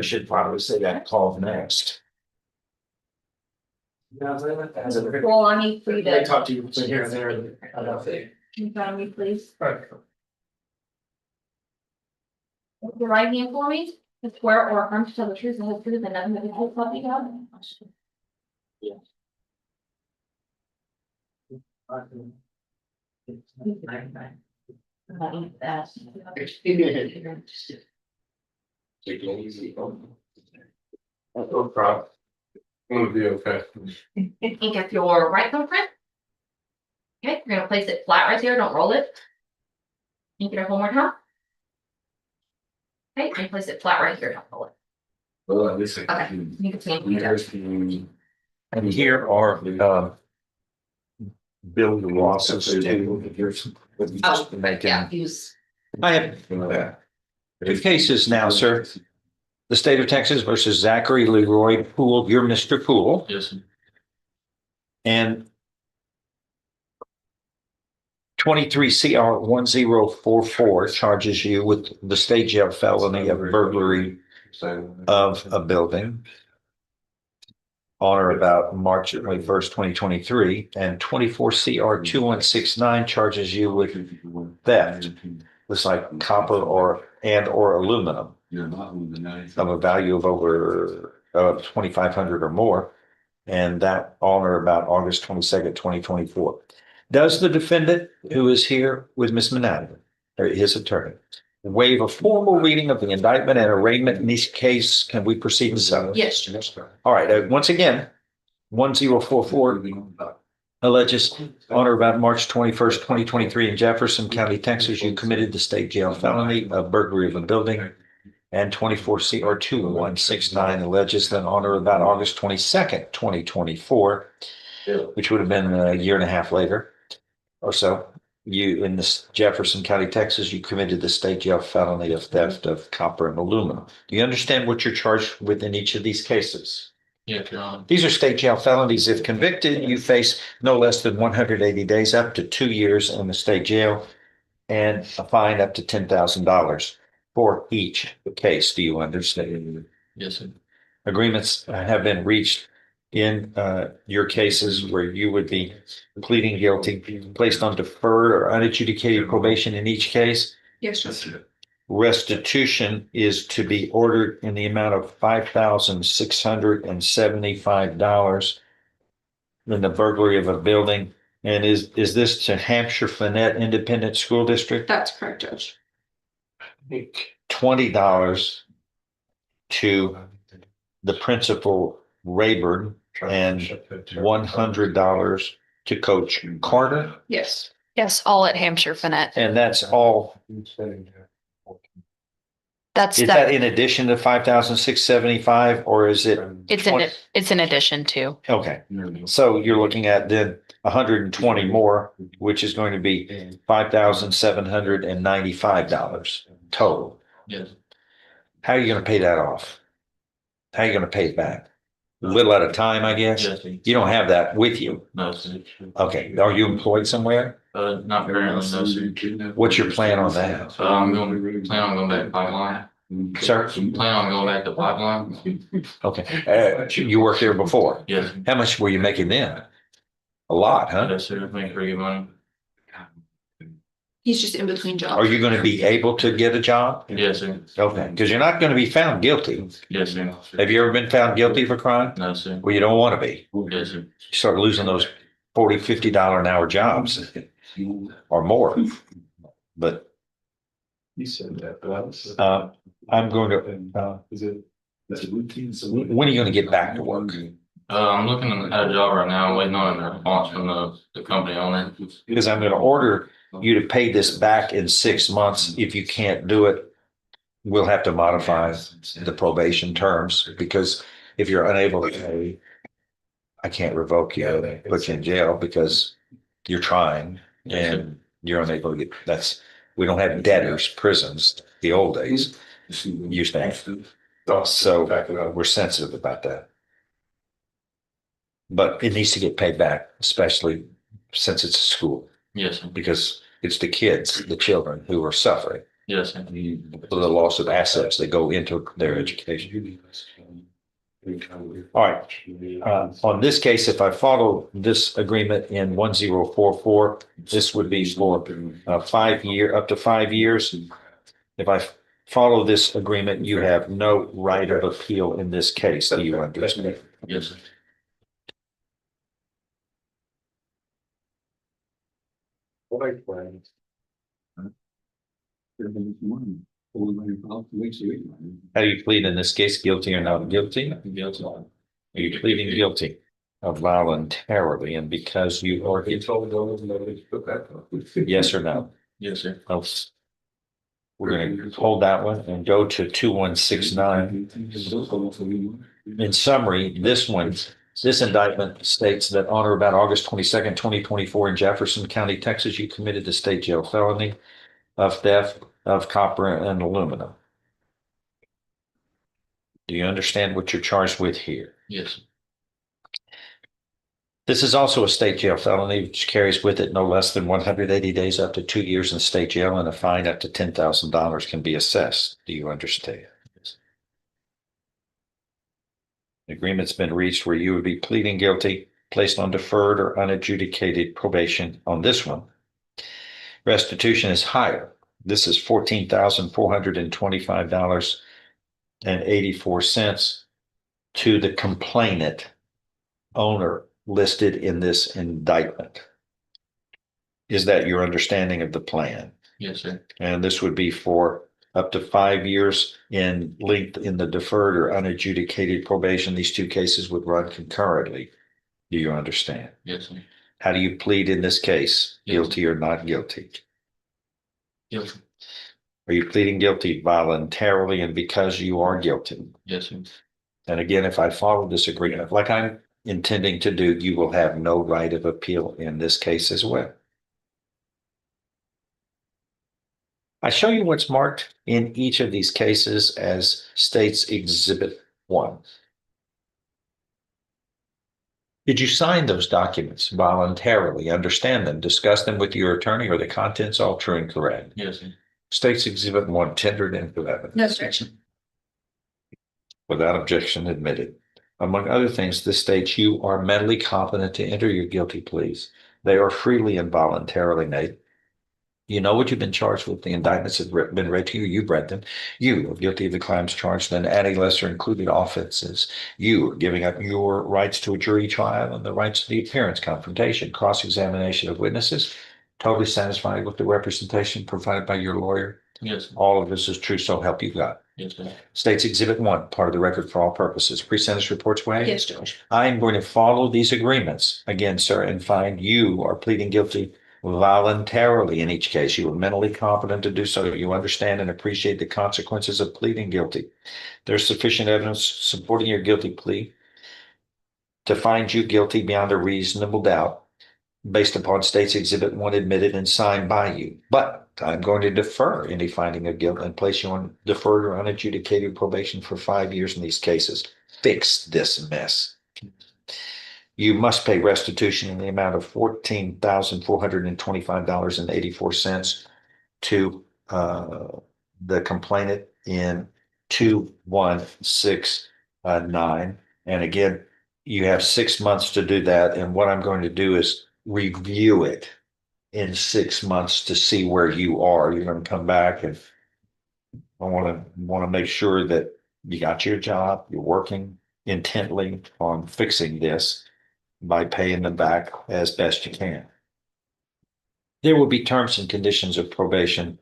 I should probably say that called next. Well, I need for you I to, talked to you here and there. I don't think. in front of me, please. Right. With your right hand for me, to swear or affirm to tell the truth and the whole truth and nothing but the truth, so help you God. Take it easy. No problem. It'll be okay. And get your right thumbprint. Okay, you're gonna place it flat right there, don't roll it. You get it one more time. Okay, and place it flat right here, don't roll it. Well, at least. Okay, you can stand it up. And here are, Bill Ross's too. Oh, Making. Yeah, use. I have two cases now, sir. The state of Texas versus Zachary Leroy Poole. You're Mr. Poole. Yes, And 23 CR 1044 charges you with the state jail felony of burglary of a building on or about March 21st, 2023, and 24 CR 2169 charges you with theft. Looks like copper or aluminum of a value of over 2,500 or more, and that on or about August 22nd, 2024. Does the defendant, who is here with Ms. Manhattan, or his attorney, waive a formal reading of the indictment and arraignment in this case? Can we proceed so? Yes. All right, once again, 1044 alleges on or about March 21st, 2023 in Jefferson County, Texas, you committed the state jail felony of burglary of a building. And 24 CR 2169 alleges that on or about August 22nd, 2024, which would have been a year and a half later or so, you in this Jefferson County, Texas, you committed the state jail felony of theft of copper and aluminum. Do you understand what you're charged with in each of these cases? yeah, Your Honor. These are state jail felonies. If convicted, you face no less than 180 days up to 2 years in the state jail and a fine up to $10,000 for each case. Do you understand? Yes, sir. Agreements have been reached in your cases where you would be pleading guilty, placed on deferred or unadjudicated probation in each case. Yes, sir. Restitution is to be ordered in the amount of $5,675 in the burglary of a building. And is this to Hampshire Fannett Independent School District? That's correct, Judge. $20 to the principal Rayburn and $100 to Coach Carter. Yes. Yes, all at Hampshire Fannett. And that's all. That's Is that in addition to 5,675 or is it? it's in addition to. Okay, so you're looking at then 120 more, which is going to be $5,795 total. Yes. How are you going to pay that off? How are you going to pay it back? A little at a time, I guess? Yes, sir. You don't have that with you. No, sir. Okay, are you employed somewhere? Not currently, no, sir. What's your plan on that? I'm going, plan on going back to pipeline. Sir? Plan on going back to pipeline. Okay, you worked there before. Yes, How much were you making then? A lot, huh? yes, sir. Make pretty good money. He's just in between jobs. Are you going to be able to get a job? Yes, sir. Okay, because you're not going to be found guilty. Yes, sir. Have you ever been found guilty for crime? No, sir. Well, you don't want to be. Yes, sir. You start losing those $40, $50 an hour jobs or more. But He said that, but I was. I'm going to, Is it? That's routine. when are you going to get back to work? I'm looking at a job right now. I'm waiting on a response from the company on it. Because I'm going to order you to pay this back in 6 months. If you can't do it, we'll have to modify the probation terms, because if you're unable to pay, I can't revoke you, put you in jail because you're trying and you're unable to get, we don't have debtors, prisons, the old days. Used to have. So we're sensitive about that. But it needs to get paid back, especially since it's a school, Yes, sir. because it's the kids, the children who are suffering. Yes, sir. For the loss of assets that go into their education. All right. On this case, if I follow this agreement in 1044, this would be for 5 year, up to 5 years. If I follow this agreement, you have no right of appeal in this case. Do you understand? Yes, sir. How do you plead in this case? Guilty or not guilty? Guilty. Are you pleading guilty voluntarily and because you are yes or no? Yes, sir. Else. We're going to hold that one and go to 2169. In summary, this indictment states that on or about August 22nd, 2024 in Jefferson County, Texas, you committed the state jail felony of theft of copper and aluminum. Do you understand what you're charged with here? Yes, sir. This is also a state jail felony, which carries with it no less than 180 days up to 2 years in state jail, and a fine up to $10,000 can be assessed. Do you understand? The agreement's been reached where you would be pleading guilty, placed on deferred or unadjudicated probation on this one. Restitution is higher. This is $14,425.84 to the complainant owner listed in this indictment. Is that your understanding of the plan? Yes, sir. And this would be for up to 5 years in length in the deferred or unadjudicated probation. These two cases would run concurrently. Do you understand? Yes, sir. How do you plead in this case? Guilty or not guilty? Guilty. Are you pleading guilty voluntarily and because you are guilty? Yes, sir. And again, if I follow this agreement, like I'm intending to do, you will have no right of appeal in this case as well. I show you what's marked in each of these cases as State's Exhibit 1. Did you sign those documents voluntarily, understand them, discuss them with your attorney, or the contents all true and correct? Yes, sir. State's Exhibit 1 tendered into evidence. No, sir. Without objection admitted. Among other things, this states you are mentally competent to enter your guilty pleas. They are freely and voluntarily made. You know what you've been charged with. The indictments have been read to you. You've read them. You are guilty of the crimes charged and adding lesser included offenses. You are giving up your rights to a jury trial and the rights to the appearance, confrontation, cross-examination of witnesses. Totally satisfied with the representation provided by your lawyer. Yes, sir. All of this is true, so help you God. Yes, sir. State's Exhibit 1, part of the record for all purposes. Pre-sentence reports waived. Yes, Judge. I am going to follow these agreements again, sir, and find you are pleading guilty voluntarily in each case. You are mentally competent to do so. You understand and appreciate the consequences of pleading guilty. There's sufficient evidence supporting your guilty plea to find you guilty beyond a reasonable doubt based upon State's Exhibit 1 admitted and signed by you. But I'm going to defer any finding of guilt and place you on deferred or unadjudicated probation for 5 years in these cases. Fix this mess. You must pay restitution in the amount of $14,425.84 to the complainant in 2169. And again, you have 6 months to do that. And what I'm going to do is review it in 6 months to see where you are. You're going to come back, and I want to make sure that you got your job. You're working intently on fixing this by paying them back as best you can. There will be terms and conditions of probation,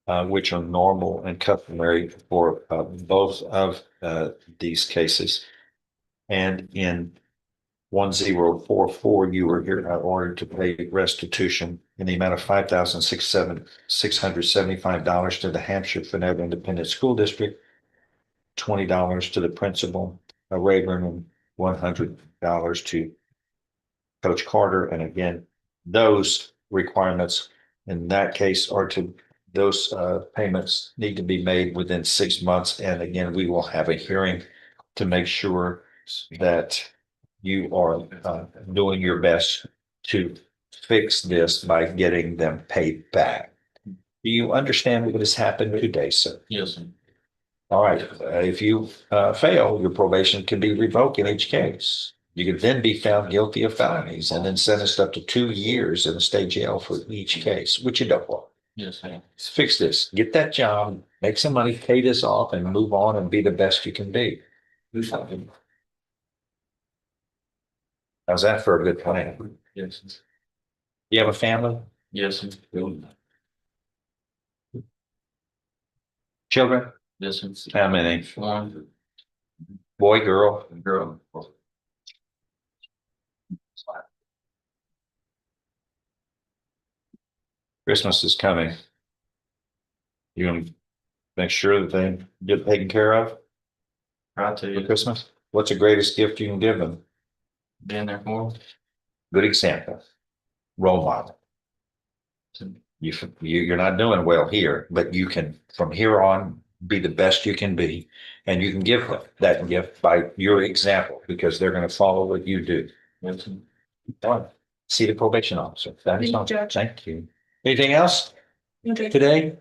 which are normal and customary for both of these cases. And in 1044, you were here ordered to pay restitution in the amount of $5,675 to the Hampshire Finette Independent School District, $20 to the principal, Rayburn, and $100 to Coach Carter. And again, those requirements in that case are to those payments need to be made within 6 months. And again, we will have a hearing to make sure that you are doing your best to fix this by getting them paid back. Do you understand what has happened today, sir? Yes, sir. All right, if you fail, your probation can be revoked in each case. You could then be found guilty of felonies and then sentenced up to 2 years in a state jail for each case, which you don't want. Yes, sir. Fix this, get that job, make some money, pay this off and move on and be the best you can be. How's that for a good plan? Yes, You have a family, yes, sir. children? Yes, sir. How many? One Boy, girl? girl. Christmas is coming. You gonna make sure that they get taken care of Try for to Christmas? What's the greatest gift you can give them? be in there for Good example. Role model. them. You're not doing well here, but you can, from here on, be the best you can be. And you can give them that gift by your example, because they're gonna follow what you do. Yes, sir. Done. See the probation officer. That is Thank you, all. Judge. Thank you. Anything else Okay. today?